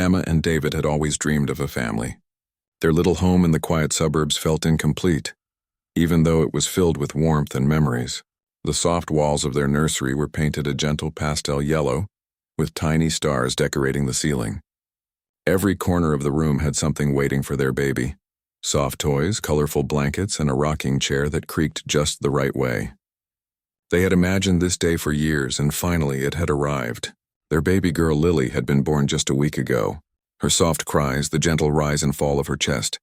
Emma and David had always dreamed of a family. Their little home in the quiet suburbs felt incomplete, even though it was filled with warmth and memories. The soft walls of their nursery were painted a gentle pastel yellow, with tiny stars decorating the ceiling. Every corner of the room had something waiting for their baby: soft toys, colorful blankets, and a rocking chair that creaked just the right way. They had imagined this day for years, and finally it had arrived. Their baby girl Lily had been born just a week ago. Her soft cries, the gentle rise and fall of her chest,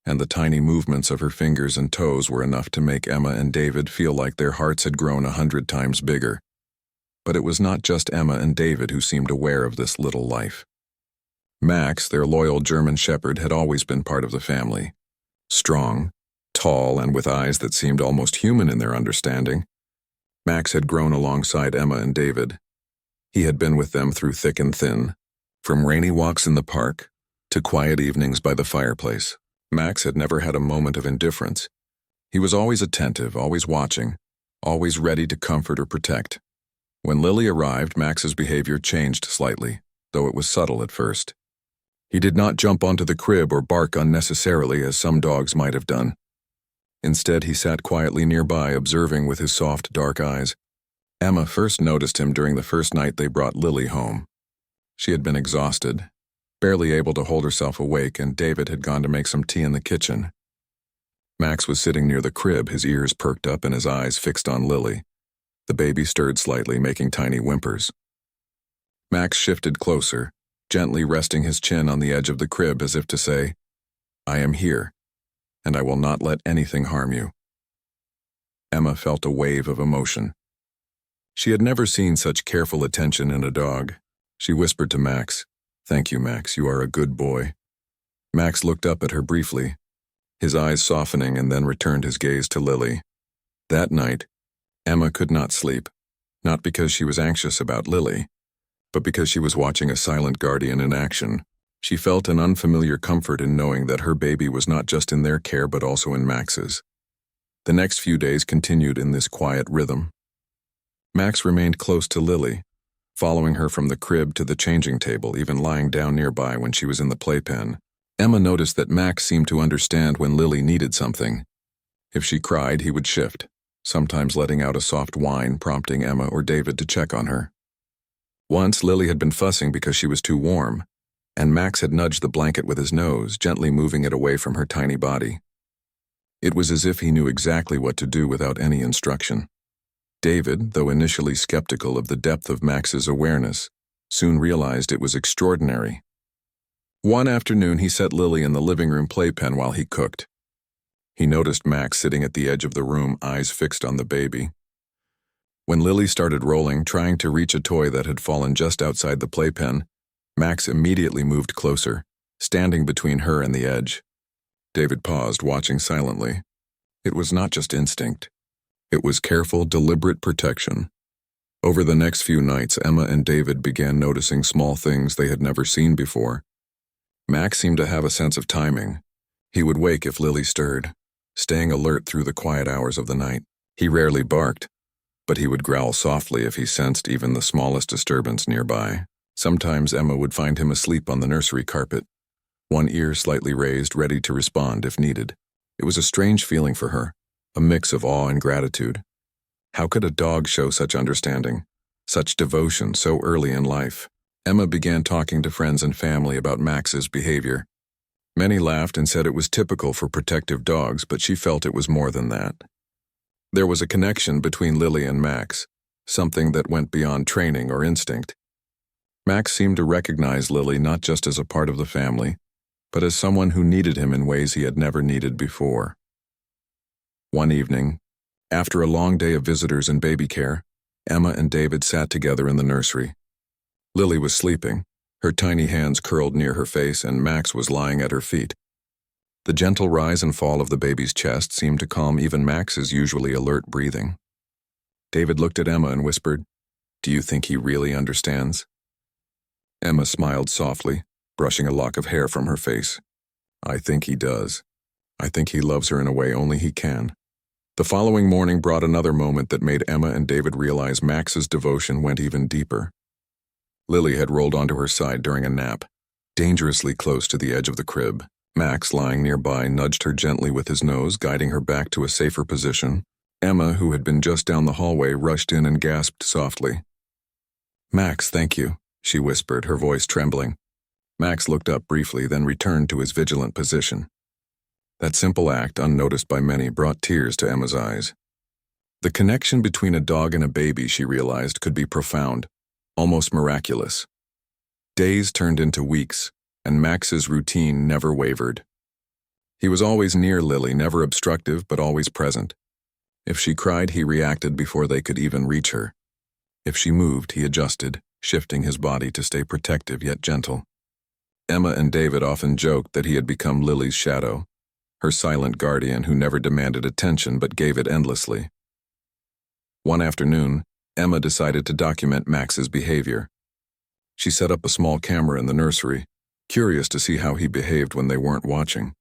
and the tiny movements of her fingers and toes were enough to make Emma and David feel like their hearts had grown 100 times bigger. But it was not just Emma and David who seemed aware of this little life. Max, their loyal German shepherd, had always been part of the family. Strong, tall, and with eyes that seemed almost human in their understanding, Max had grown alongside Emma and David. He had been with them through thick and thin, from rainy walks in the park to quiet evenings by the fireplace. Max had never had a moment of indifference. He was always attentive, always watching, always ready to comfort or protect. When Lily arrived, Max's behavior changed slightly, though it was subtle at first. He did not jump onto the crib or bark unnecessarily as some dogs might have done. Instead, he sat quietly nearby, observing with his soft, dark eyes. Emma first noticed him during the first night they brought Lily home. She had been exhausted, barely able to hold herself awake, and David had gone to make some tea in the kitchen. Max was sitting near the crib, his ears perked up and his eyes fixed on Lily. The baby stirred slightly, making tiny whimpers. Max shifted closer, gently resting his chin on the edge of the crib as if to say, "I am here, and I will not let anything harm you." Emma felt a wave of emotion. She had never seen such careful attention in a dog. She whispered to Max, "Thank you, Max, you are a good boy." Max looked up at her briefly, his eyes softening, and then returned his gaze to Lily. That night, Emma could not sleep, not because she was anxious about Lily, but because she was watching a silent guardian in action. She felt an unfamiliar comfort in knowing that her baby was not just in their care but also in Max's. The next few days continued in this quiet rhythm. Max remained close to Lily, following her from the crib to the changing table, even lying down nearby when she was in the playpen. Emma noticed that Max seemed to understand when Lily needed something. If she cried, he would shift, sometimes letting out a soft whine, prompting Emma or David to check on her. Once, Lily had been fussing because she was too warm, and Max had nudged the blanket with his nose, gently moving it away from her tiny body. It was as if he knew exactly what to do without any instruction. David, though initially skeptical of the depth of Max's awareness, soon realized it was extraordinary. One afternoon, he set Lily in the living room playpen while he cooked. He noticed Max sitting at the edge of the room, eyes fixed on the baby. When Lily started rolling, trying to reach a toy that had fallen just outside the playpen, Max immediately moved closer, standing between her and the edge. David paused, watching silently. It was not just instinct. It was careful, deliberate protection. Over the next few nights, Emma and David began noticing small things they had never seen before. Max seemed to have a sense of timing. He would wake if Lily stirred, staying alert through the quiet hours of the night. He rarely barked, but he would growl softly if he sensed even the smallest disturbance nearby. Sometimes Emma would find him asleep on the nursery carpet, one ear slightly raised, ready to respond if needed. It was a strange feeling for her, a mix of awe and gratitude. How could a dog show such understanding, such devotion so early in life? Emma began talking to friends and family about Max's behavior. Many laughed and said it was typical for protective dogs, but she felt it was more than that. There was a connection between Lily and Max, something that went beyond training or instinct. Max seemed to recognize Lily not just as a part of the family, but as someone who needed him in ways he had never needed before. One evening, after a long day of visitors and baby care, Emma and David sat together in the nursery. Lily was sleeping, her tiny hands curled near her face, and Max was lying at her feet. The gentle rise and fall of the baby's chest seemed to calm even Max's usually alert breathing. David looked at Emma and whispered, "Do you think he really understands?" Emma smiled softly, brushing a lock of hair from her face. "I think he does. I think he loves her in a way only he can." The following morning brought another moment that made Emma and David realize Max's devotion went even deeper. Lily had rolled onto her side during a nap, dangerously close to the edge of the crib. Max, lying nearby, nudged her gently with his nose, guiding her back to a safer position. Emma, who had been just down the hallway, rushed in and gasped softly. "Max, thank you," she whispered, her voice trembling. Max looked up briefly, then returned to his vigilant position. That simple act, unnoticed by many, brought tears to Emma's eyes. The connection between a dog and a baby, she realized, could be profound, almost miraculous. Days turned into weeks, and Max's routine never wavered. He was always near Lily, never obstructive, but always present. If she cried, he reacted before they could even reach her. If she moved, he adjusted, shifting his body to stay protective yet gentle. Emma and David often joked that he had become Lily's shadow, her silent guardian who never demanded attention but gave it endlessly. One afternoon, Emma decided to document Max's behavior. She set up a small camera in the nursery, curious to see how he behaved when they weren't watching.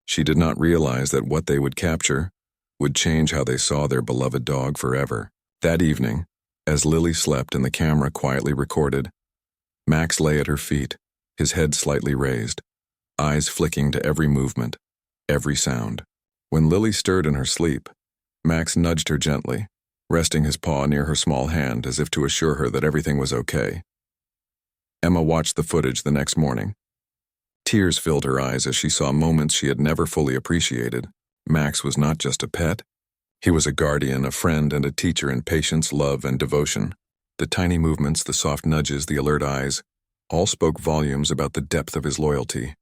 She did not realize that what they would capture would change how they saw their beloved dog forever. That evening, as Lily slept and the camera quietly recorded, Max lay at her feet, his head slightly raised, eyes flicking to every movement, every sound. When Lily stirred in her sleep, Max nudged her gently, resting his paw near her small hand as if to assure her that everything was okay. Emma watched the footage the next morning. Tears filled her eyes as she saw moments she had never fully appreciated. Max was not just a pet. He was a guardian, a friend, and a teacher in patience, love, and devotion. The tiny movements, the soft nudges, the alert eyes, all spoke volumes about the depth of his loyalty.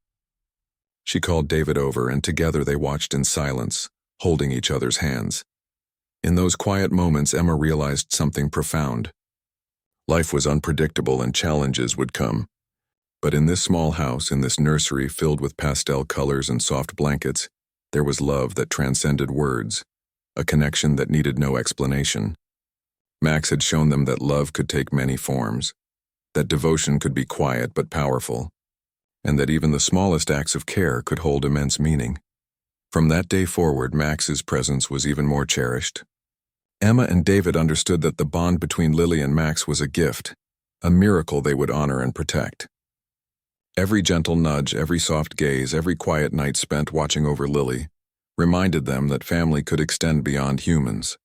She called David over, and together they watched in silence, holding each other's hands. In those quiet moments, Emma realized something profound. Life was unpredictable and challenges would come. But in this small house, in this nursery filled with pastel colors and soft blankets, there was love that transcended words, a connection that needed no explanation. Max had shown them that love could take many forms, that devotion could be quiet but powerful, and that even the smallest acts of care could hold immense meaning. From that day forward, Max's presence was even more cherished. Emma and David understood that the bond between Lily and Max was a gift, a miracle they would honor and protect. Every gentle nudge, every soft gaze, every quiet night spent watching over Lily reminded them that family could extend beyond humans.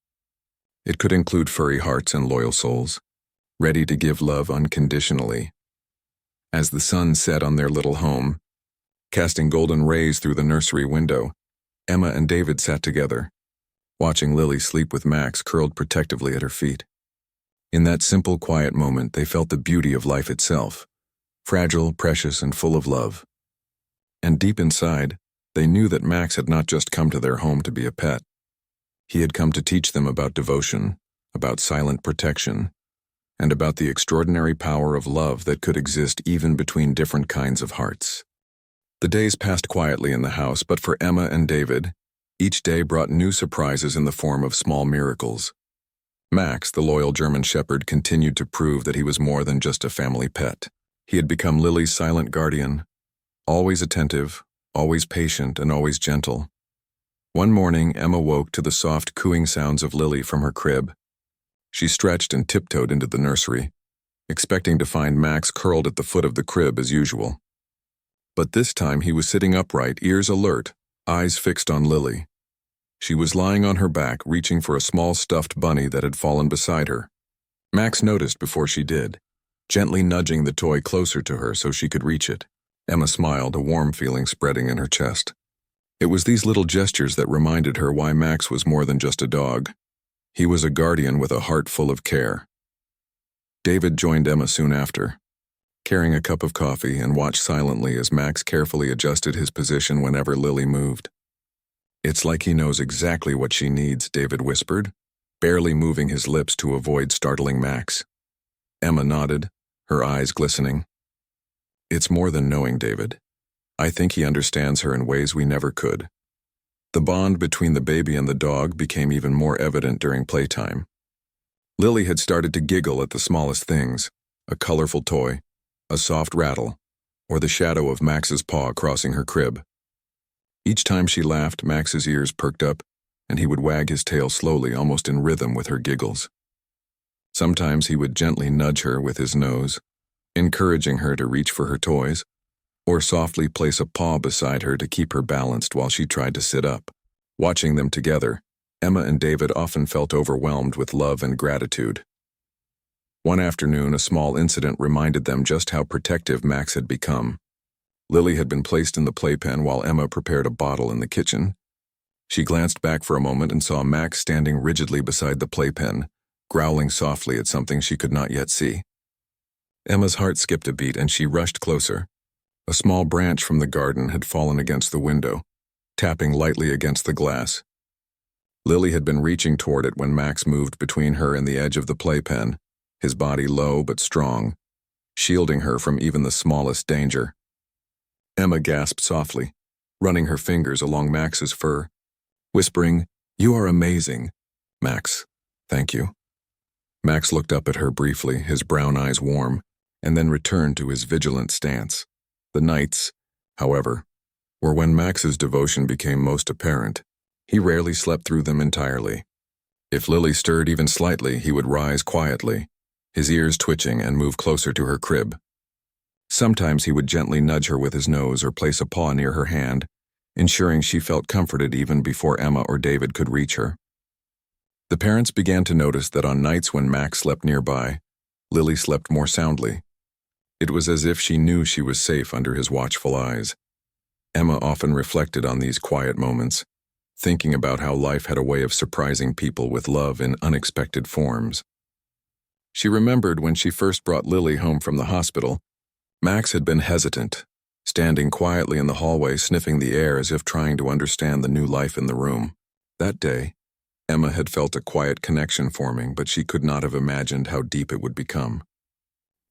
It could include furry hearts and loyal souls, ready to give love unconditionally. As the sun set on their little home, casting golden rays through the nursery window, Emma and David sat together, watching Lily sleep with Max curled protectively at her feet. In that simple, quiet moment, they felt the beauty of life itself, fragile, precious, and full of love. And deep inside, they knew that Max had not just come to their home to be a pet. He had come to teach them about devotion, about silent protection, and about the extraordinary power of love that could exist even between different kinds of hearts. The days passed quietly in the house, but for Emma and David, each day brought new surprises in the form of small miracles. Max, the loyal German shepherd, continued to prove that he was more than just a family pet. He had become Lily's silent guardian, always attentive, always patient, and always gentle. One morning, Emma woke to the soft cooing sounds of Lily from her crib. She stretched and tiptoed into the nursery, expecting to find Max curled at the foot of the crib as usual. But this time he was sitting upright, ears alert, eyes fixed on Lily. She was lying on her back, reaching for a small stuffed bunny that had fallen beside her. Max noticed before she did, gently nudging the toy closer to her so she could reach it. Emma smiled, a warm feeling spreading in her chest. It was these little gestures that reminded her why Max was more than just a dog. He was a guardian with a heart full of care. David joined Emma soon after, carrying a cup of coffee, and watched silently as Max carefully adjusted his position whenever Lily moved. "It's like he knows exactly what she needs," David whispered, barely moving his lips to avoid startling Max. Emma nodded, her eyes glistening. "It's more than knowing, David. I think he understands her in ways we never could." The bond between the baby and the dog became even more evident during playtime. Lily had started to giggle at the smallest things, a colorful toy, a soft rattle, or the shadow of Max's paw crossing her crib. Each time she laughed, Max's ears perked up, and he would wag his tail slowly, almost in rhythm with her giggles. Sometimes he would gently nudge her with his nose, encouraging her to reach for her toys, or softly place a paw beside her to keep her balanced while she tried to sit up. Watching them together, Emma and David often felt overwhelmed with love and gratitude. One afternoon, a small incident reminded them just how protective Max had become. Lily had been placed in the playpen while Emma prepared a bottle in the kitchen. She glanced back for a moment and saw Max standing rigidly beside the playpen, growling softly at something she could not yet see. Emma's heart skipped a beat and she rushed closer. A small branch from the garden had fallen against the window, tapping lightly against the glass. Lily had been reaching toward it when Max moved between her and the edge of the playpen, his body low but strong, shielding her from even the smallest danger. Emma gasped softly, running her fingers along Max's fur, whispering, "You are amazing, Max. Thank you." Max looked up at her briefly, his brown eyes warm, and then returned to his vigilant stance. The nights, however, were when Max's devotion became most apparent. He rarely slept through them entirely. If Lily stirred even slightly, he would rise quietly, his ears twitching, and move closer to her crib. Sometimes he would gently nudge her with his nose or place a paw near her hand, ensuring she felt comforted even before Emma or David could reach her. The parents began to notice that on nights when Max slept nearby, Lily slept more soundly. It was as if she knew she was safe under his watchful eyes. Emma often reflected on these quiet moments, thinking about how life had a way of surprising people with love in unexpected forms. She remembered when she first brought Lily home from the hospital, Max had been hesitant, standing quietly in the hallway sniffing the air as if trying to understand the new life in the room. That day, Emma had felt a quiet connection forming, but she could not have imagined how deep it would become.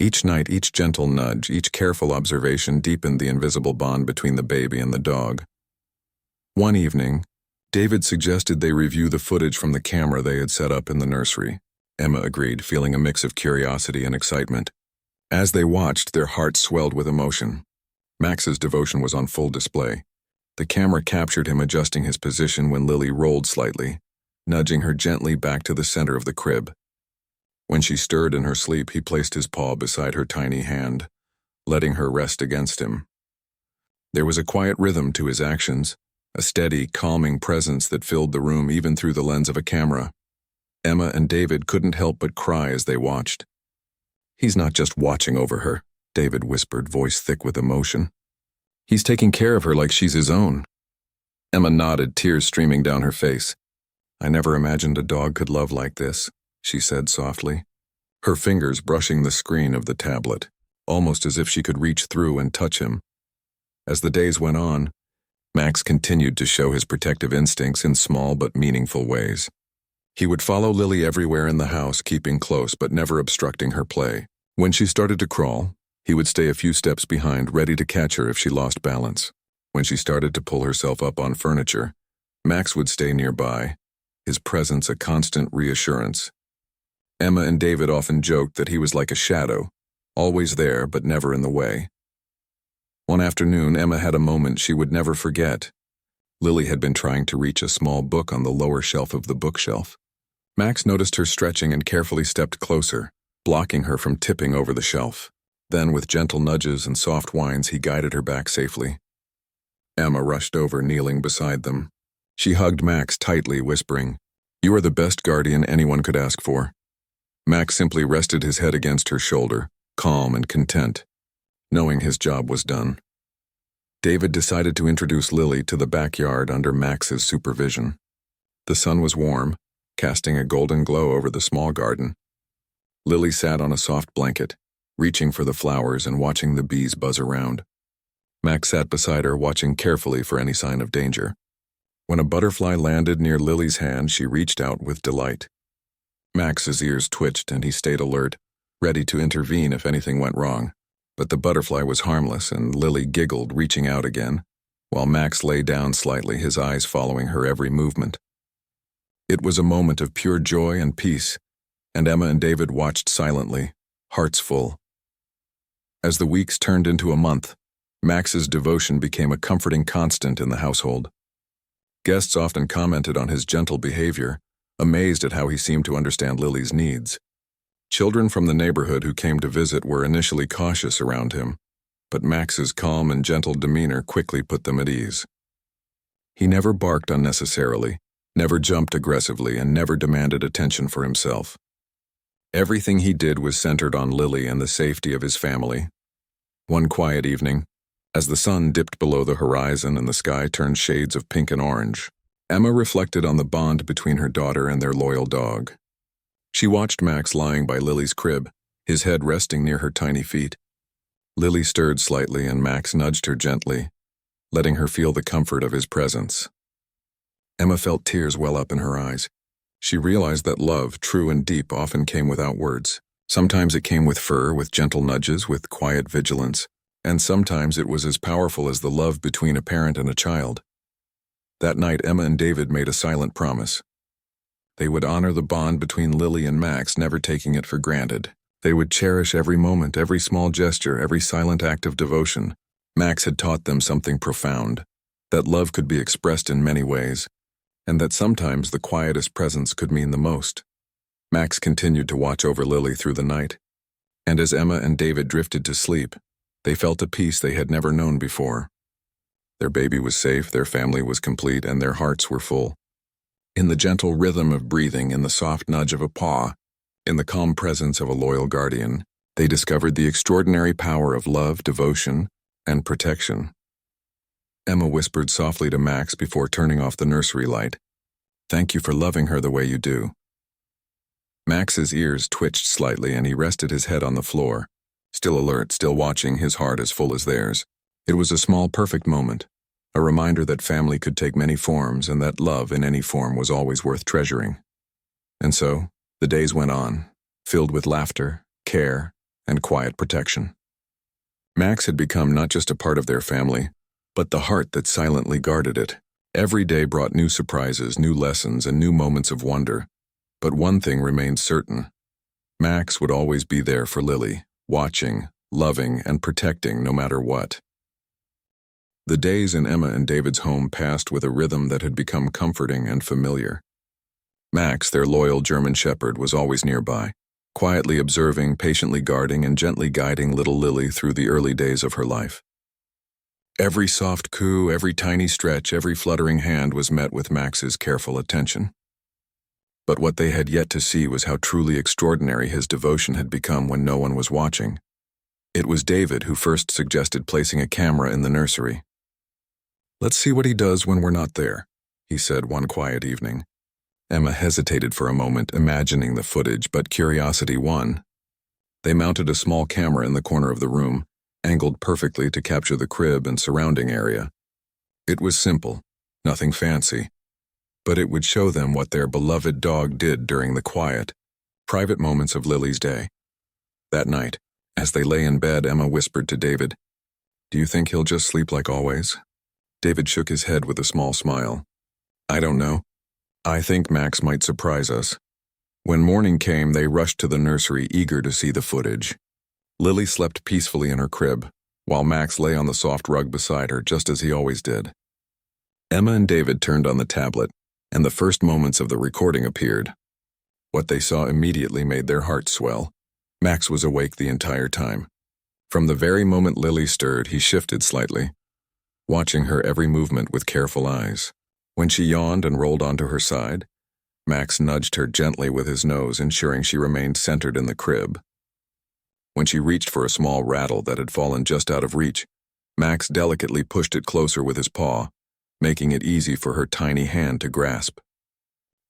Each night, each gentle nudge, each careful observation deepened the invisible bond between the baby and the dog. One evening, David suggested they review the footage from the camera they had set up in the nursery. Emma agreed, feeling a mix of curiosity and excitement. As they watched, their hearts swelled with emotion. Max's devotion was on full display. The camera captured him adjusting his position when Lily rolled slightly, nudging her gently back to the center of the crib. When she stirred in her sleep, he placed his paw beside her tiny hand, letting her rest against him. There was a quiet rhythm to his actions, a steady, calming presence that filled the room even through the lens of a camera. Emma and David couldn't help but cry as they watched. "He's not just watching over her," David whispered, voice thick with emotion. "He's taking care of her like she's his own." Emma nodded, tears streaming down her face. "I never imagined a dog could love like this," she said softly, her fingers brushing the screen of the tablet, almost as if she could reach through and touch him. As the days went on, Max continued to show his protective instincts in small but meaningful ways. He would follow Lily everywhere in the house, keeping close but never obstructing her play. When she started to crawl, he would stay a few steps behind, ready to catch her if she lost balance. When she started to pull herself up on furniture, Max would stay nearby, his presence a constant reassurance. Emma and David often joked that he was like a shadow, always there but never in the way. One afternoon, Emma had a moment she would never forget. Lily had been trying to reach a small book on the lower shelf of the bookshelf. Max noticed her stretching and carefully stepped closer, blocking her from tipping over the shelf. Then, with gentle nudges and soft whines, he guided her back safely. Emma rushed over, kneeling beside them. She hugged Max tightly, whispering, "You are the best guardian anyone could ask for." Max simply rested his head against her shoulder, calm and content, knowing his job was done. David decided to introduce Lily to the backyard under Max's supervision. The sun was warm, casting a golden glow over the small garden. Lily sat on a soft blanket, reaching for the flowers and watching the bees buzz around. Max sat beside her, watching carefully for any sign of danger. When a butterfly landed near Lily's hand, she reached out with delight. Max's ears twitched and he stayed alert, ready to intervene if anything went wrong. But the butterfly was harmless and Lily giggled, reaching out again, while Max lay down slightly, his eyes following her every movement. It was a moment of pure joy and peace, and Emma and David watched silently, hearts full. As the weeks turned into a month, Max's devotion became a comforting constant in the household. Guests often commented on his gentle behavior, amazed at how he seemed to understand Lily's needs. Children from the neighborhood who came to visit were initially cautious around him, but Max's calm and gentle demeanor quickly put them at ease. He never barked unnecessarily, never jumped aggressively, and never demanded attention for himself. Everything he did was centered on Lily and the safety of his family. One quiet evening, as the sun dipped below the horizon and the sky turned shades of pink and orange, Emma reflected on the bond between her daughter and their loyal dog. She watched Max lying by Lily's crib, his head resting near her tiny feet. Lily stirred slightly and Max nudged her gently, letting her feel the comfort of his presence. Emma felt tears well up in her eyes. She realized that love, true and deep, often came without words. Sometimes it came with fur, with gentle nudges, with quiet vigilance, and sometimes it was as powerful as the love between a parent and a child. That night, Emma and David made a silent promise. They would honor the bond between Lily and Max, never taking it for granted. They would cherish every moment, every small gesture, every silent act of devotion. Max had taught them something profound, that love could be expressed in many ways, and that sometimes the quietest presence could mean the most. Max continued to watch over Lily through the night, and as Emma and David drifted to sleep, they felt a peace they had never known before. Their baby was safe, their family was complete, and their hearts were full. In the gentle rhythm of breathing, in the soft nudge of a paw, in the calm presence of a loyal guardian, they discovered the extraordinary power of love, devotion, and protection. Emma whispered softly to Max before turning off the nursery light, "Thank you for loving her the way you do." Max's ears twitched slightly and he rested his head on the floor, still alert, still watching, his heart as full as theirs. It was a small, perfect moment, a reminder that family could take many forms and that love in any form was always worth treasuring. And so, the days went on, filled with laughter, care, and quiet protection. Max had become not just a part of their family, but the heart that silently guarded it. Every day brought new surprises, new lessons, and new moments of wonder. But one thing remained certain. Max would always be there for Lily, watching, loving, and protecting no matter what. The days in Emma and David's home passed with a rhythm that had become comforting and familiar. Max, their loyal German shepherd, was always nearby, quietly observing, patiently guarding, and gently guiding little Lily through the early days of her life. Every soft coo, every tiny stretch, every fluttering hand was met with Max's careful attention. But what they had yet to see was how truly extraordinary his devotion had become when no one was watching. It was David who first suggested placing a camera in the nursery. "Let's see what he does when we're not there," he said one quiet evening. Emma hesitated for a moment, imagining the footage, but curiosity won. They mounted a small camera in the corner of the room, angled perfectly to capture the crib and surrounding area. It was simple, nothing fancy, but it would show them what their beloved dog did during the quiet, private moments of Lily's day. That night, as they lay in bed, Emma whispered to David, "Do you think he'll just sleep like always?" David shook his head with a small smile. "I don't know. I think Max might surprise us." When morning came, they rushed to the nursery, eager to see the footage. Lily slept peacefully in her crib, while Max lay on the soft rug beside her, just as he always did. Emma and David turned on the tablet, and the first moments of the recording appeared. What they saw immediately made their hearts swell. Max was awake the entire time. From the very moment Lily stirred, he shifted slightly, watching her every movement with careful eyes. When she yawned and rolled onto her side, Max nudged her gently with his nose, ensuring she remained centered in the crib. When she reached for a small rattle that had fallen just out of reach, Max delicately pushed it closer with his paw, making it easy for her tiny hand to grasp.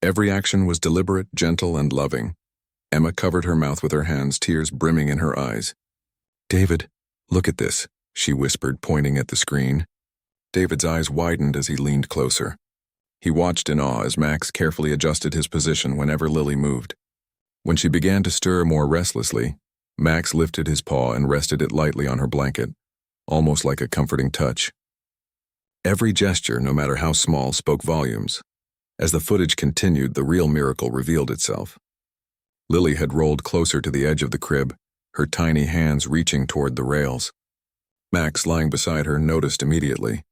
Every action was deliberate, gentle, and loving. Emma covered her mouth with her hands, tears brimming in her eyes. "David, look at this," she whispered, pointing at the screen. David's eyes widened as he leaned closer. He watched in awe as Max carefully adjusted his position whenever Lily moved. When she began to stir more restlessly, Max lifted his paw and rested it lightly on her blanket, almost like a comforting touch. Every gesture, no matter how small, spoke volumes. As the footage continued, the real miracle revealed itself. Lily had rolled closer to the edge of the crib, her tiny hands reaching toward the rails. Max, lying beside her, noticed immediately.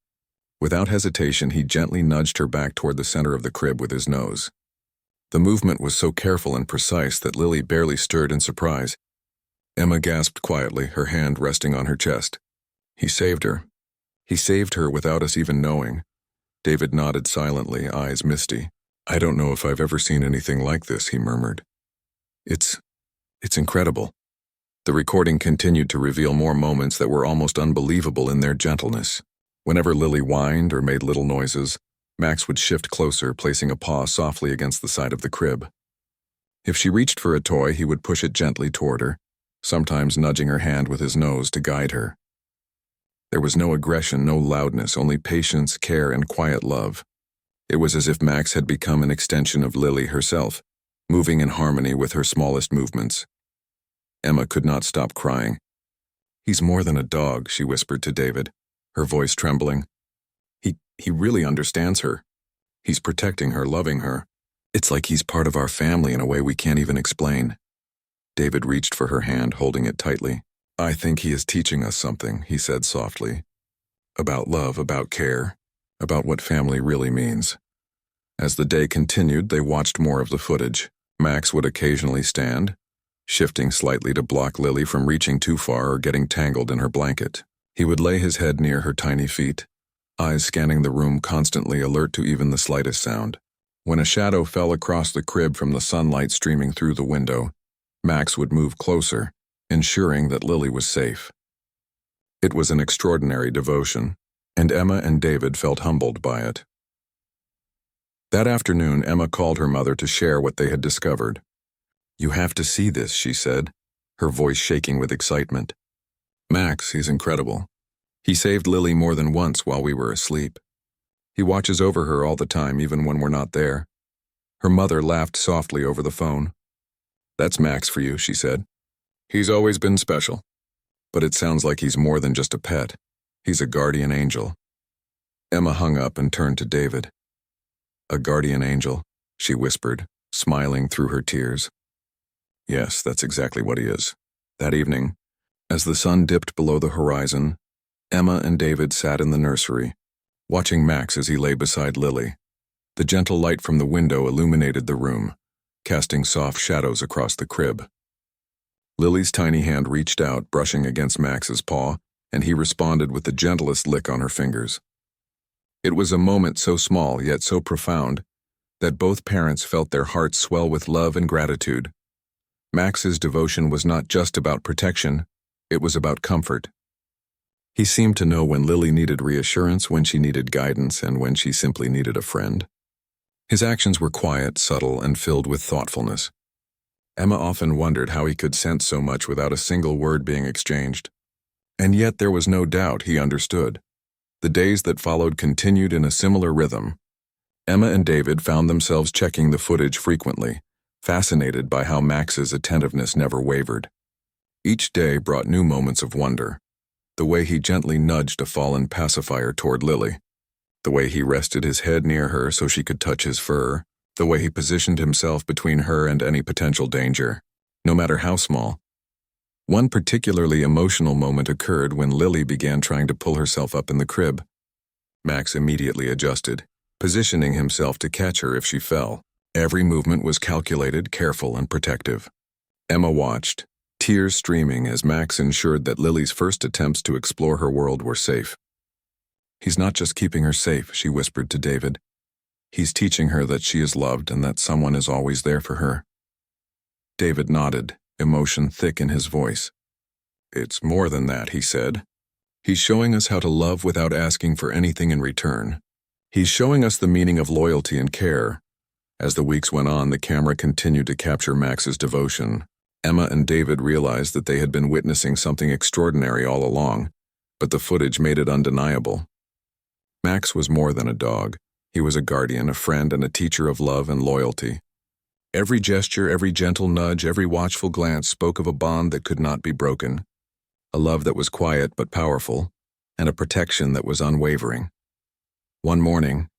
Without hesitation, he gently nudged her back toward the center of the crib with his nose. The movement was so careful and precise that Lily barely stirred in surprise. Emma gasped quietly, her hand resting on her chest. He saved her. He saved her without us even knowing. David nodded silently, eyes misty. I don't know if I've ever seen anything like this, he murmured. It's incredible. The recording continued to reveal more moments that were almost unbelievable in their gentleness. Whenever Lily whined or made little noises, Max would shift closer, placing a paw softly against the side of the crib. If she reached for a toy, he would push it gently toward her, sometimes nudging her hand with his nose to guide her. There was no aggression, no loudness, only patience, care, and quiet love. It was as if Max had become an extension of Lily herself, moving in harmony with her smallest movements. Emma could not stop crying. He's more than a dog, she whispered to David, her voice trembling. He really understands her. He's protecting her, loving her. It's like he's part of our family in a way we can't even explain. David reached for her hand, holding it tightly. I think he is teaching us something, he said softly. About love, about care, about what family really means. As the day continued, they watched more of the footage. Max would occasionally stand, shifting slightly to block Lily from reaching too far or getting tangled in her blanket. He would lay his head near her tiny feet, eyes scanning the room, constantly alert to even the slightest sound. When a shadow fell across the crib from the sunlight streaming through the window, Max would move closer, ensuring that Lily was safe. It was an extraordinary devotion, and Emma and David felt humbled by it. That afternoon, Emma called her mother to share what they had discovered. You have to see this, she said, her voice shaking with excitement. Max, he's incredible. He saved Lily more than once while we were asleep. He watches over her all the time, even when we're not there. Her mother laughed softly over the phone. That's Max for you, she said. He's always been special. But it sounds like he's more than just a pet. He's a guardian angel. Emma hung up and turned to David. A guardian angel, she whispered, smiling through her tears. Yes, that's exactly what he is. That evening, as the sun dipped below the horizon, Emma and David sat in the nursery, watching Max as he lay beside Lily. The gentle light from the window illuminated the room, casting soft shadows across the crib. Lily's tiny hand reached out, brushing against Max's paw, and he responded with the gentlest lick on her fingers. It was a moment so small yet so profound that both parents felt their hearts swell with love and gratitude. Max's devotion was not just about protection, it was about comfort. He seemed to know when Lily needed reassurance, when she needed guidance, and when she simply needed a friend. His actions were quiet, subtle, and filled with thoughtfulness. Emma often wondered how he could sense so much without a single word being exchanged. And yet there was no doubt he understood. The days that followed continued in a similar rhythm. Emma and David found themselves checking the footage frequently, fascinated by how Max's attentiveness never wavered. Each day brought new moments of wonder. The way he gently nudged a fallen pacifier toward Lily. The way he rested his head near her so she could touch his fur. The way he positioned himself between her and any potential danger, no matter how small. One particularly emotional moment occurred when Lily began trying to pull herself up in the crib. Max immediately adjusted, positioning himself to catch her if she fell. Every movement was calculated, careful, and protective. Emma watched, tears streaming as Max ensured that Lily's first attempts to explore her world were safe. He's not just keeping her safe, she whispered to David. He's teaching her that she is loved and that someone is always there for her. David nodded, emotion thick in his voice. It's more than that, he said. He's showing us how to love without asking for anything in return. He's showing us the meaning of loyalty and care. As the weeks went on, the camera continued to capture Max's devotion. Emma and David realized that they had been witnessing something extraordinary all along, but the footage made it undeniable. Max was more than a dog. He was a guardian, a friend, and a teacher of love and loyalty. Every gesture, every gentle nudge, every watchful glance spoke of a bond that could not be broken, a love that was quiet but powerful, and a protection that was unwavering. One morning,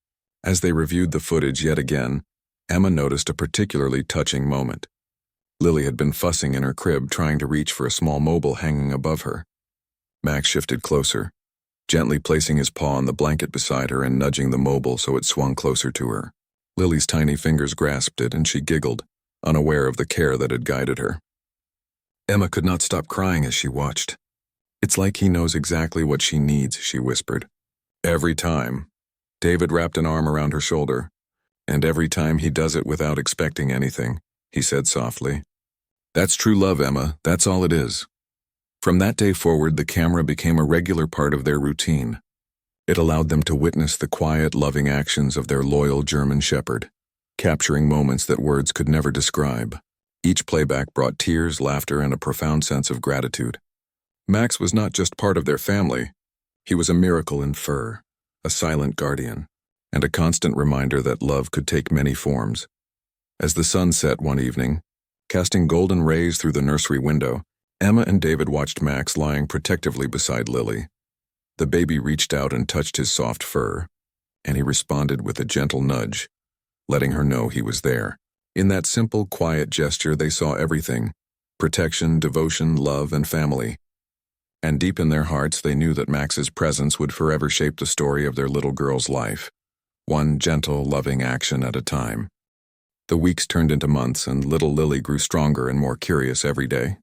as they reviewed the footage yet again, Emma noticed a particularly touching moment. Lily had been fussing in her crib, trying to reach for a small mobile hanging above her. Max shifted closer, gently placing his paw on the blanket beside her and nudging the mobile so it swung closer to her. Lily's tiny fingers grasped it and she giggled, unaware of the care that had guided her. Emma could not stop crying as she watched. It's like he knows exactly what she needs, she whispered. Every time. David wrapped an arm around her shoulder. And every time he does it without expecting anything, he said softly. That's true love, Emma. That's all it is. From that day forward, the camera became a regular part of their routine. It allowed them to witness the quiet, loving actions of their loyal German shepherd, capturing moments that words could never describe. Each playback brought tears, laughter, and a profound sense of gratitude. Max was not just part of their family. He was a miracle in fur, a silent guardian, and a constant reminder that love could take many forms. As the sun set one evening, casting golden rays through the nursery window, Emma and David watched Max lying protectively beside Lily. The baby reached out and touched his soft fur, and he responded with a gentle nudge, letting her know he was there. In that simple, quiet gesture, they saw everything: protection, devotion, love, and family. And deep in their hearts, they knew that Max's presence would forever shape the story of their little girl's life, one gentle, loving action at a time. The weeks turned into months, and little Lily grew stronger and more curious every day.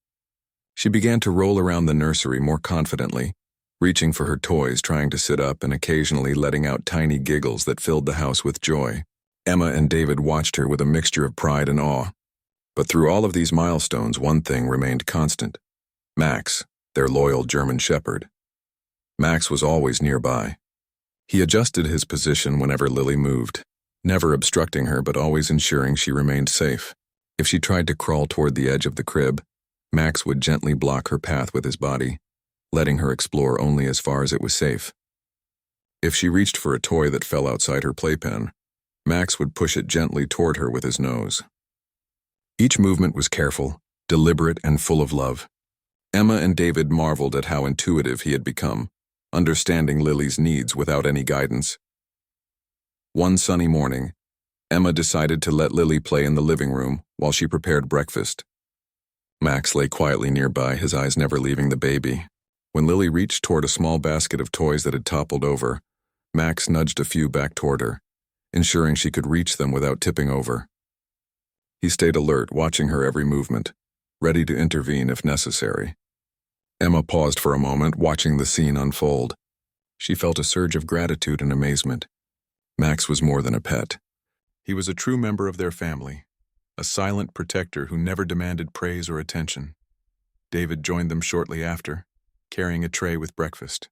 She began to roll around the nursery more confidently, reaching for her toys, trying to sit up, and occasionally letting out tiny giggles that filled the house with joy. Emma and David watched her with a mixture of pride and awe. But through all of these milestones, one thing remained constant: Max, their loyal German shepherd. Max was always nearby. He adjusted his position whenever Lily moved, never obstructing her but always ensuring she remained safe. If she tried to crawl toward the edge of the crib, Max would gently block her path with his body, letting her explore only as far as it was safe. If she reached for a toy that fell outside her playpen, Max would push it gently toward her with his nose. Each movement was careful, deliberate, and full of love. Emma and David marveled at how intuitive he had become, understanding Lily's needs without any guidance. One sunny morning, Emma decided to let Lily play in the living room while she prepared breakfast. Max lay quietly nearby, his eyes never leaving the baby. When Lily reached toward a small basket of toys that had toppled over, Max nudged a few back toward her, ensuring she could reach them without tipping over. He stayed alert, watching her every movement, ready to intervene if necessary. Emma paused for a moment, watching the scene unfold. She felt a surge of gratitude and amazement. Max was more than a pet. He was a true member of their family, a silent protector who never demanded praise or attention. David joined them shortly after, carrying a tray with breakfast.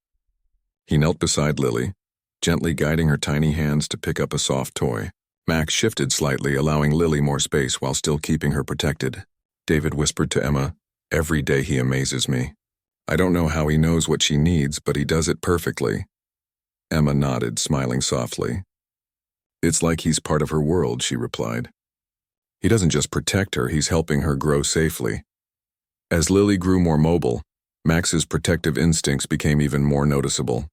He knelt beside Lily, gently guiding her tiny hands to pick up a soft toy. Max shifted slightly, allowing Lily more space while still keeping her protected. David whispered to Emma, "Every day he amazes me. I don't know how he knows what she needs, but he does it perfectly." Emma nodded, smiling softly. "It's like he's part of her world," she replied. "He doesn't just protect her, he's helping her grow safely." As Lily grew more mobile, Max's protective instincts became even more noticeable.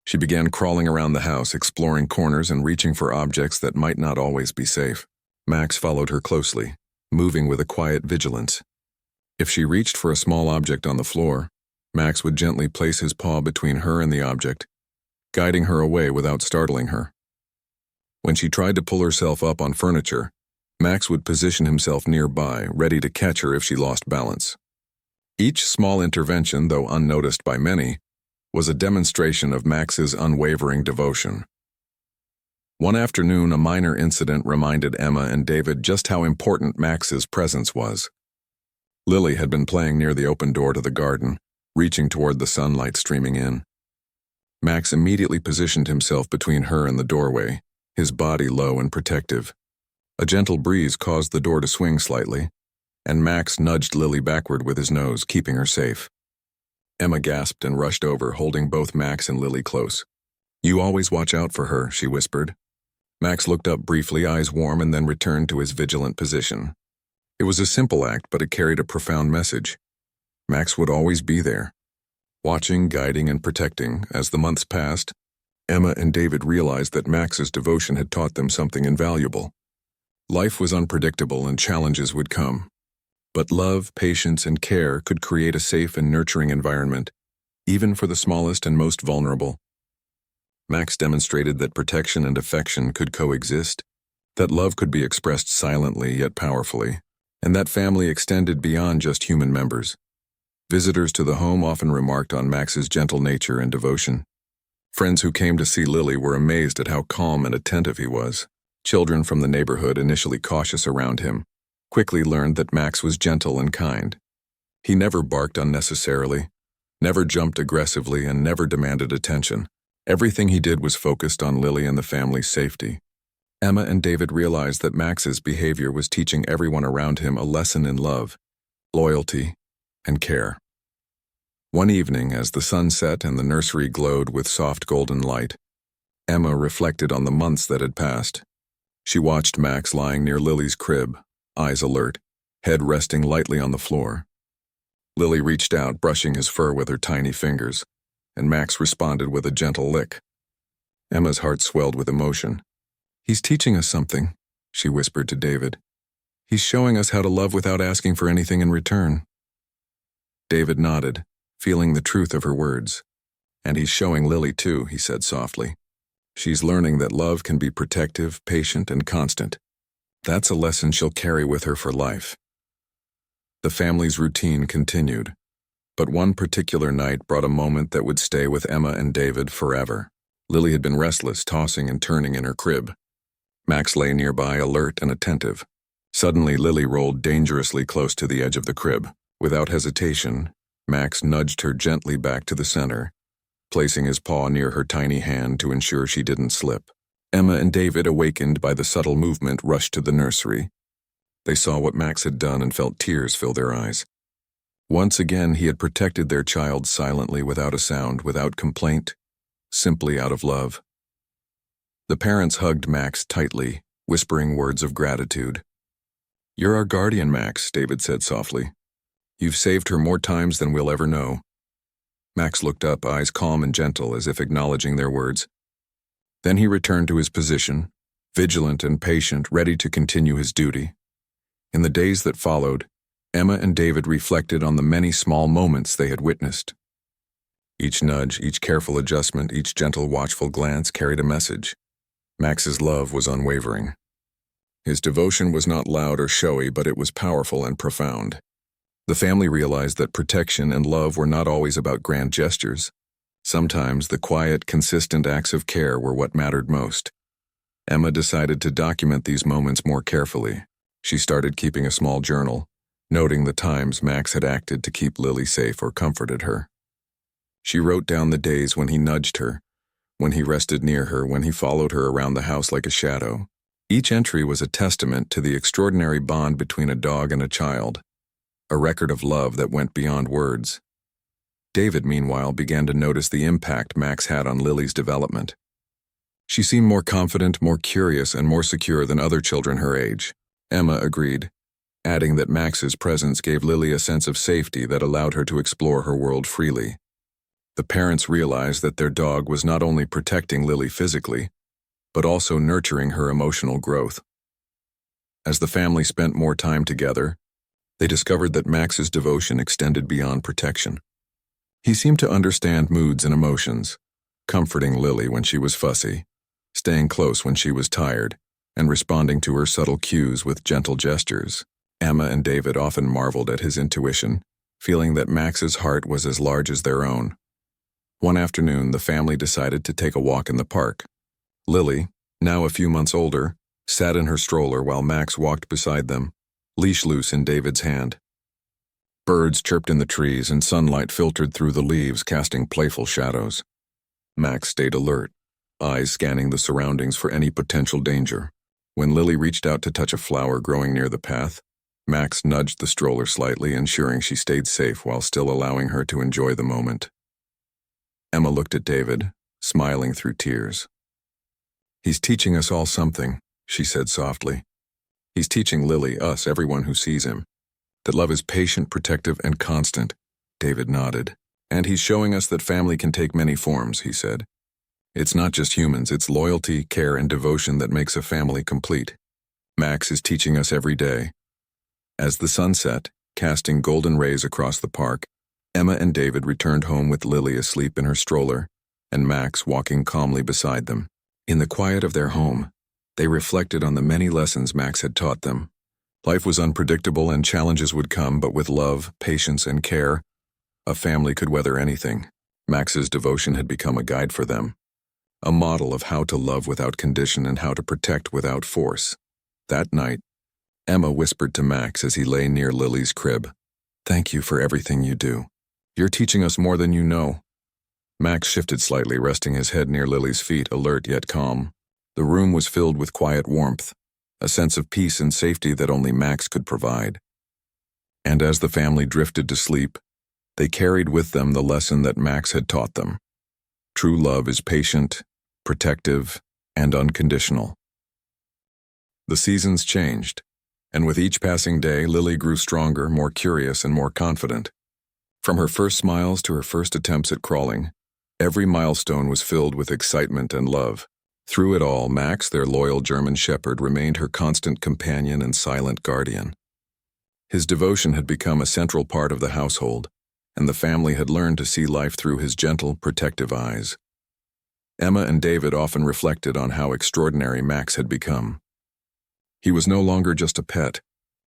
She began crawling around the house, exploring corners and reaching for objects that might not always be safe. Max followed her closely, moving with a quiet vigilance. If she reached for a small object on the floor, Max would gently place his paw between her and the object, guiding her away without startling her. When she tried to pull herself up on furniture, Max would position himself nearby, ready to catch her if she lost balance. Each small intervention, though unnoticed by many, was a demonstration of Max's unwavering devotion. One afternoon, a minor incident reminded Emma and David just how important Max's presence was. Lily had been playing near the open door to the garden, reaching toward the sunlight streaming in. Max immediately positioned himself between her and the doorway, his body low and protective. A gentle breeze caused the door to swing slightly, and Max nudged Lily backward with his nose, keeping her safe. Emma gasped and rushed over, holding both Max and Lily close. "You always watch out for her," she whispered. Max looked up briefly, eyes warm, and then returned to his vigilant position. It was a simple act, but it carried a profound message. Max would always be there, watching, guiding, and protecting. As the months passed, Emma and David realized that Max's devotion had taught them something invaluable. Life was unpredictable and challenges would come. But love, patience, and care could create a safe and nurturing environment, even for the smallest and most vulnerable. Max demonstrated that protection and affection could coexist, that love could be expressed silently yet powerfully, and that family extended beyond just human members. Visitors to the home often remarked on Max's gentle nature and devotion. Friends who came to see Lily were amazed at how calm and attentive he was. Children from the neighborhood, initially cautious around him, quickly learned that Max was gentle and kind. He never barked unnecessarily, never jumped aggressively, and never demanded attention. Everything he did was focused on Lily and the family's safety. Emma and David realized that Max's behavior was teaching everyone around him a lesson in love, loyalty, and care. One evening, as the sun set and the nursery glowed with soft golden light, Emma reflected on the months that had passed. She watched Max lying near Lily's crib, eyes alert, head resting lightly on the floor. Lily reached out, brushing his fur with her tiny fingers, and Max responded with a gentle lick. Emma's heart swelled with emotion. "He's teaching us something," she whispered to David. "He's showing us how to love without asking for anything in return." David nodded, feeling the truth of her words. "And he's showing Lily too," he said softly. "She's learning that love can be protective, patient, and constant. That's a lesson she'll carry with her for life." The family's routine continued, but one particular night brought a moment that would stay with Emma and David forever. Lily had been restless, tossing and turning in her crib. Max lay nearby, alert and attentive. Suddenly, Lily rolled dangerously close to the edge of the crib. Without hesitation, Max nudged her gently back to the center, placing his paw near her tiny hand to ensure she didn't slip. Emma and David, awakened by the subtle movement, rushed to the nursery. They saw what Max had done and felt tears fill their eyes. Once again, he had protected their child silently, without a sound, without complaint, simply out of love. The parents hugged Max tightly, whispering words of gratitude. "You're our guardian, Max," David said softly. "You've saved her more times than we'll ever know." Max looked up, eyes calm and gentle, as if acknowledging their words. Then he returned to his position, vigilant and patient, ready to continue his duty. In the days that followed, Emma and David reflected on the many small moments they had witnessed. Each nudge, each careful adjustment, each gentle, watchful glance carried a message. Max's love was unwavering. His devotion was not loud or showy, but it was powerful and profound. The family realized that protection and love were not always about grand gestures. Sometimes the quiet, consistent acts of care were what mattered most. Emma decided to document these moments more carefully. She started keeping a small journal, noting the times Max had acted to keep Lily safe or comforted her. She wrote down the days when he nudged her, when he rested near her, when he followed her around the house like a shadow. Each entry was a testament to the extraordinary bond between a dog and a child, a record of love that went beyond words. David, meanwhile, began to notice the impact Max had on Lily's development. She seemed more confident, more curious, and more secure than other children her age. Emma agreed, adding that Max's presence gave Lily a sense of safety that allowed her to explore her world freely. The parents realized that their dog was not only protecting Lily physically, but also nurturing her emotional growth. As the family spent more time together, they discovered that Max's devotion extended beyond protection. He seemed to understand moods and emotions, comforting Lily when she was fussy, staying close when she was tired, and responding to her subtle cues with gentle gestures. Emma and David often marveled at his intuition, feeling that Max's heart was as large as their own. One afternoon, the family decided to take a walk in the park. Lily, now a few months older, sat in her stroller while Max walked beside them, leash loose in David's hand. Birds chirped in the trees and sunlight filtered through the leaves, casting playful shadows. Max stayed alert, eyes scanning the surroundings for any potential danger. When Lily reached out to touch a flower growing near the path, Max nudged the stroller slightly, ensuring she stayed safe while still allowing her to enjoy the moment. Emma looked at David, smiling through tears. "He's teaching us all something," she said softly. "He's teaching Lily, us, everyone who sees him, that love is patient, protective, and constant." David nodded. "And he's showing us that family can take many forms," he said. "It's not just humans, it's loyalty, care, and devotion that makes a family complete. Max is teaching us every day." As the sun set, casting golden rays across the park, Emma and David returned home with Lily asleep in her stroller, and Max walking calmly beside them. In the quiet of their home, they reflected on the many lessons Max had taught them. Life was unpredictable and challenges would come, but with love, patience, and care, A family could weather anything. Max's devotion had become a guide for them, a model of how to love without condition and how to protect without force. That night, Emma whispered to Max as he lay near Lily's crib, "Thank you for everything you do. You're teaching us more than you know." Max shifted slightly, resting his head near Lily's feet, alert yet calm. The room was filled with quiet warmth, a sense of peace and safety that only Max could provide. And as the family drifted to sleep, they carried with them the lesson that Max had taught them. True love is patient, protective, and unconditional. The seasons changed, and with each passing day, Lily grew stronger, more curious, and more confident. From her first smiles to her first attempts at crawling, every milestone was filled with excitement and love. Through it all, Max, their loyal German shepherd, remained her constant companion and silent guardian. His devotion had become a central part of the household, and the family had learned to see life through his gentle, protective eyes. Emma and David often reflected on how extraordinary Max had become. He was no longer just a pet.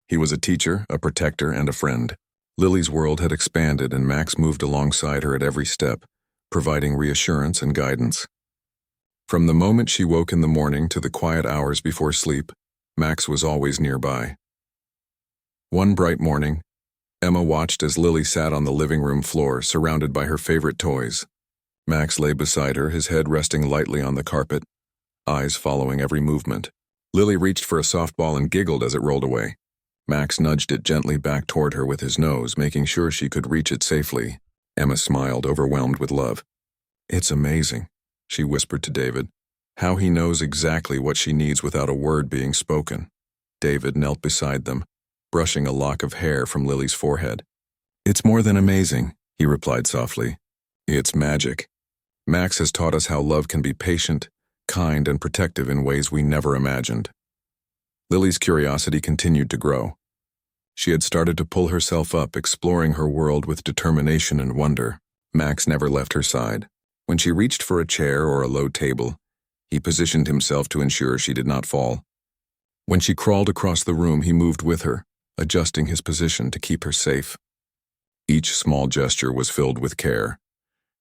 He was a teacher, a protector, and a friend. Lily's world had expanded, and Max moved alongside her at every step, providing reassurance and guidance. From the moment she woke in the morning to the quiet hours before sleep, Max was always nearby. One bright morning, Emma watched as Lily sat on the living room floor, surrounded by her favorite toys. Max lay beside her, his head resting lightly on the carpet, eyes following every movement. Lily reached for a softball and giggled as it rolled away. Max nudged it gently back toward her with his nose, making sure she could reach it safely. Emma smiled, overwhelmed with love. "It's amazing," she whispered to David, "how he knows exactly what she needs without a word being spoken." David knelt beside them, brushing a lock of hair from Lily's forehead. "It's more than amazing," he replied softly. "It's magic. Max has taught us how love can be patient, kind, and protective in ways we never imagined." Lily's curiosity continued to grow. She had started to pull herself up, exploring her world with determination and wonder. Max never left her side. When she reached for a chair or a low table, he positioned himself to ensure she did not fall. When she crawled across the room, he moved with her, adjusting his position to keep her safe. Each small gesture was filled with care,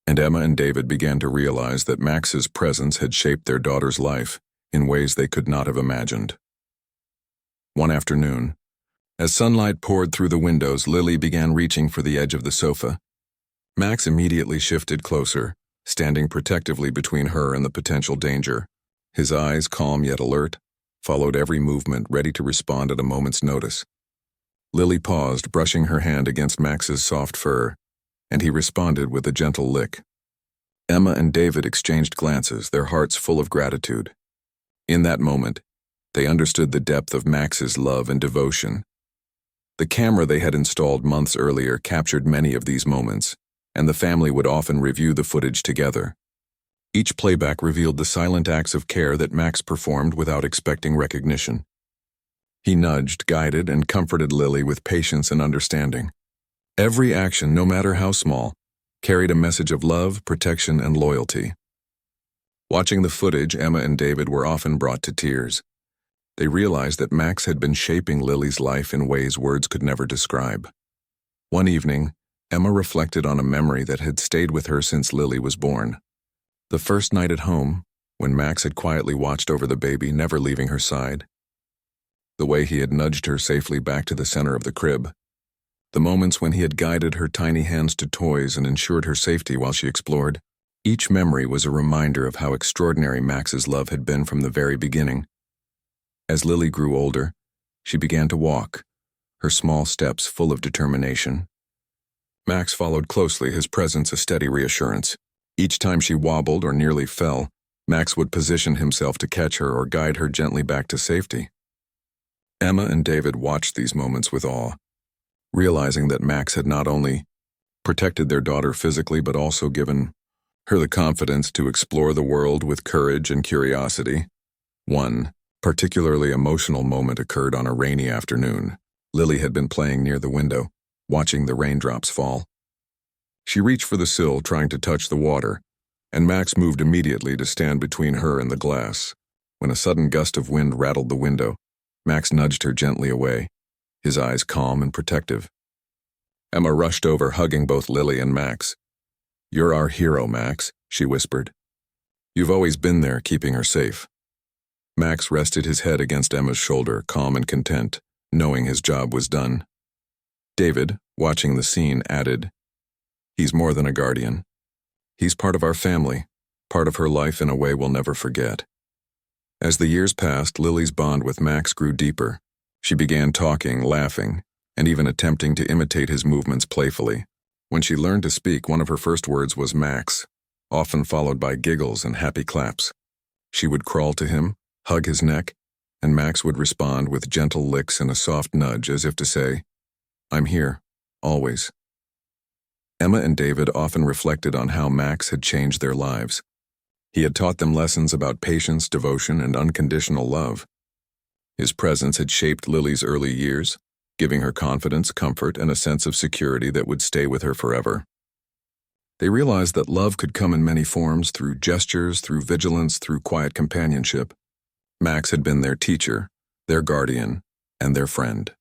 and Emma and David began to realize that Max's presence had shaped their daughter's life in ways they could not have imagined. One afternoon, as sunlight poured through the windows, Lily began reaching for the edge of the sofa. Max immediately shifted closer, standing protectively between her and the potential danger. His eyes, calm yet alert, followed every movement, ready to respond at a moment's notice. Lily paused, brushing her hand against Max's soft fur, and he responded with a gentle lick. Emma and David exchanged glances, their hearts full of gratitude. In that moment, they understood the depth of Max's love and devotion. The camera they had installed months earlier captured many of these moments, and the family would often review the footage together. Each playback revealed the silent acts of care that Max performed without expecting recognition. He nudged, guided, and comforted Lily with patience and understanding. Every action, no matter how small, carried a message of love, protection, and loyalty. Watching the footage, Emma and David were often brought to tears. They realized that Max had been shaping Lily's life in ways words could never describe. One evening, Emma reflected on a memory that had stayed with her since Lily was born. The first night at home, when Max had quietly watched over the baby, never leaving her side. The way he had nudged her safely back to the center of the crib. The moments when he had guided her tiny hands to toys and ensured her safety while she explored. Each memory was a reminder of how extraordinary Max's love had been from the very beginning. As Lily grew older, she began to walk, her small steps full of determination. Max followed closely, his presence a steady reassurance. Each time she wobbled or nearly fell, Max would position himself to catch her or guide her gently back to safety. Emma and David watched these moments with awe, realizing that Max had not only protected their daughter physically but also given her the confidence to explore the world with courage and curiosity. One particularly emotional moment occurred on a rainy afternoon. Lily had been playing near the window, watching the raindrops fall. She reached for the sill, trying to touch the water, and Max moved immediately to stand between her and the glass. When a sudden gust of wind rattled the window, Max nudged her gently away, his eyes calm and protective. Emma rushed over, hugging both Lily and Max. "You're our hero, Max," she whispered. "You've always been there, keeping her safe." Max rested his head against Emma's shoulder, calm and content, knowing his job was done. David, watching the scene, added, "He's more than a guardian. He's part of our family, part of her life in a way we'll never forget." As the years passed, Lily's bond with Max grew deeper. She began talking, laughing, and even attempting to imitate his movements playfully. When she learned to speak, one of her first words was Max, often followed by giggles and happy claps. She would crawl to him, hug his neck, and Max would respond with gentle licks and a soft nudge as if to say, "I'm here, always." Emma and David often reflected on how Max had changed their lives. He had taught them lessons about patience, devotion, and unconditional love. His presence had shaped Lily's early years, giving her confidence, comfort, and a sense of security that would stay with her forever. They realized that love could come in many forms, through gestures, through vigilance, through quiet companionship. Max had been their teacher, their guardian, and their friend.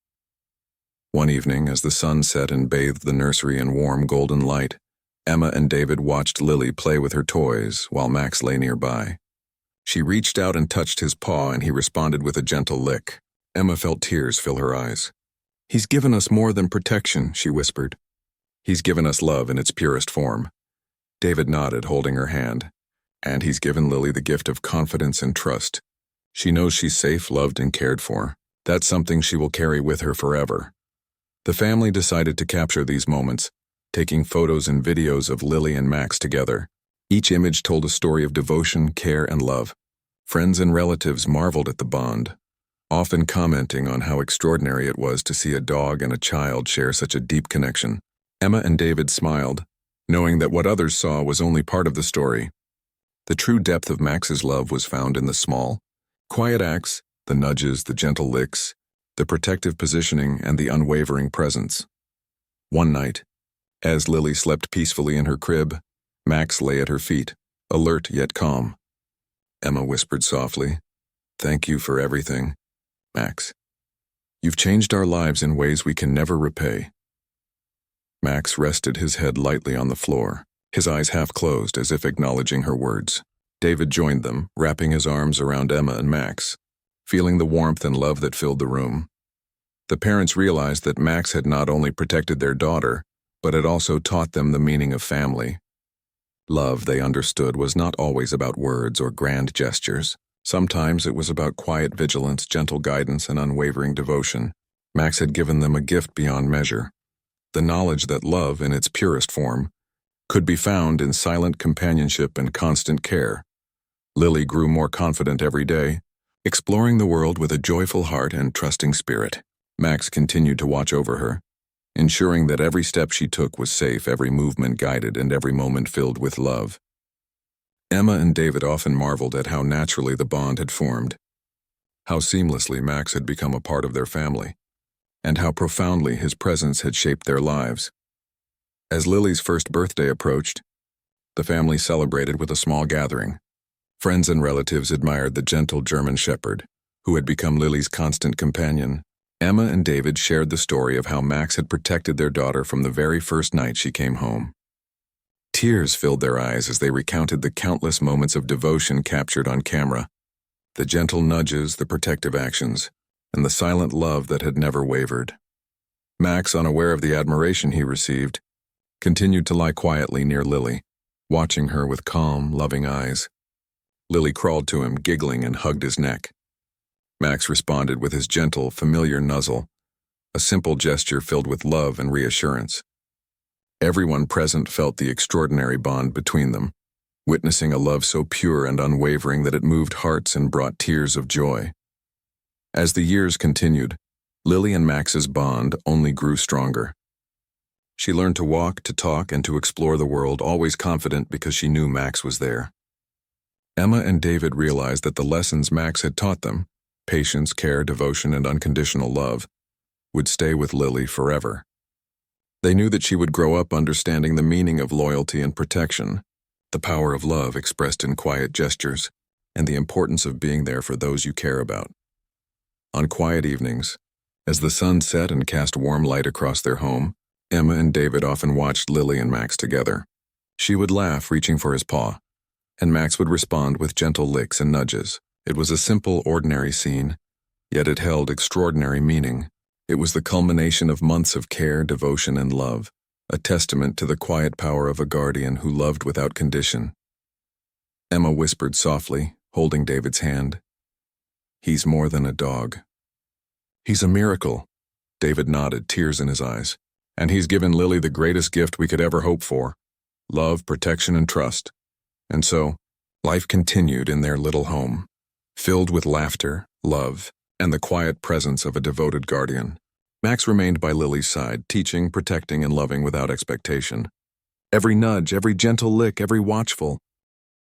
One evening, as the sun set and bathed the nursery in warm golden light, Emma and David watched Lily play with her toys while Max lay nearby. She reached out and touched his paw, and he responded with a gentle lick. Emma felt tears fill her eyes. "He's given us more than protection," she whispered. "He's given us love in its purest form." David nodded, holding her hand. "And he's given Lily the gift of confidence and trust. She knows she's safe, loved, and cared for. That's something she will carry with her forever." The family decided to capture these moments, taking photos and videos of Lily and Max together. Each image told a story of devotion, care, and love. Friends and relatives marveled at the bond, often commenting on how extraordinary it was to see a dog and a child share such a deep connection. Emma and David smiled, knowing that what others saw was only part of the story. The true depth of Max's love was found in the small, quiet acts, the nudges, the gentle licks, the protective positioning, and the unwavering presence. One night, as Lily slept peacefully in her crib, Max lay at her feet, alert yet calm. Emma whispered softly, "Thank you for everything, Max. You've changed our lives in ways we can never repay." Max rested his head lightly on the floor, his eyes half closed as if acknowledging her words. David joined them, wrapping his arms around Emma and Max, feeling the warmth and love that filled the room. The parents realized that Max had not only protected their daughter, but had also taught them the meaning of family. Love, they understood, was not always about words or grand gestures. Sometimes it was about quiet vigilance, gentle guidance, and unwavering devotion. Max had given them a gift beyond measure, the knowledge that love, in its purest form, could be found in silent companionship and constant care. Lily grew more confident every day, exploring the world with a joyful heart and trusting spirit. Max continued to watch over her, ensuring that every step she took was safe, every movement guided, and every moment filled with love. Emma and David often marveled at how naturally the bond had formed, how seamlessly Max had become a part of their family, and how profoundly his presence had shaped their lives. As Lily's first birthday approached, the family celebrated with a small gathering. Friends and relatives admired the gentle German shepherd, who had become Lily's constant companion. Emma and David shared the story of how Max had protected their daughter from the very first night she came home. Tears filled their eyes as they recounted the countless moments of devotion captured on camera, the gentle nudges, the protective actions, and the silent love that had never wavered. Max, unaware of the admiration he received, continued to lie quietly near Lily, watching her with calm, loving eyes. Lily crawled to him, giggling, and hugged his neck. Max responded with his gentle, familiar nuzzle, a simple gesture filled with love and reassurance. Everyone present felt the extraordinary bond between them, witnessing a love so pure and unwavering that it moved hearts and brought tears of joy. As the years continued, Lily and Max's bond only grew stronger. She learned to walk, to talk, and to explore the world, always confident because she knew Max was there. Emma and David realized that the lessons Max had taught them, patience, care, devotion, and unconditional love, would stay with Lily forever. They knew that she would grow up understanding the meaning of loyalty and protection, the power of love expressed in quiet gestures, and the importance of being there for those you care about. On quiet evenings, as the sun set and cast warm light across their home, Emma and David often watched Lily and Max together. She would laugh, reaching for his paw, and Max would respond with gentle licks and nudges. It was a simple, ordinary scene, yet it held extraordinary meaning. It was the culmination of months of care, devotion, and love, a testament to the quiet power of a guardian who loved without condition. Emma whispered softly, holding David's hand. "He's more than a dog." "He's a miracle," David nodded, tears in his eyes. "And he's given Lily the greatest gift we could ever hope for: love, protection, and trust." And so, life continued in their little home, filled with laughter, love, and the quiet presence of a devoted guardian. Max remained by Lily's side, teaching, protecting, and loving without expectation. Every nudge, every gentle lick, every watchful,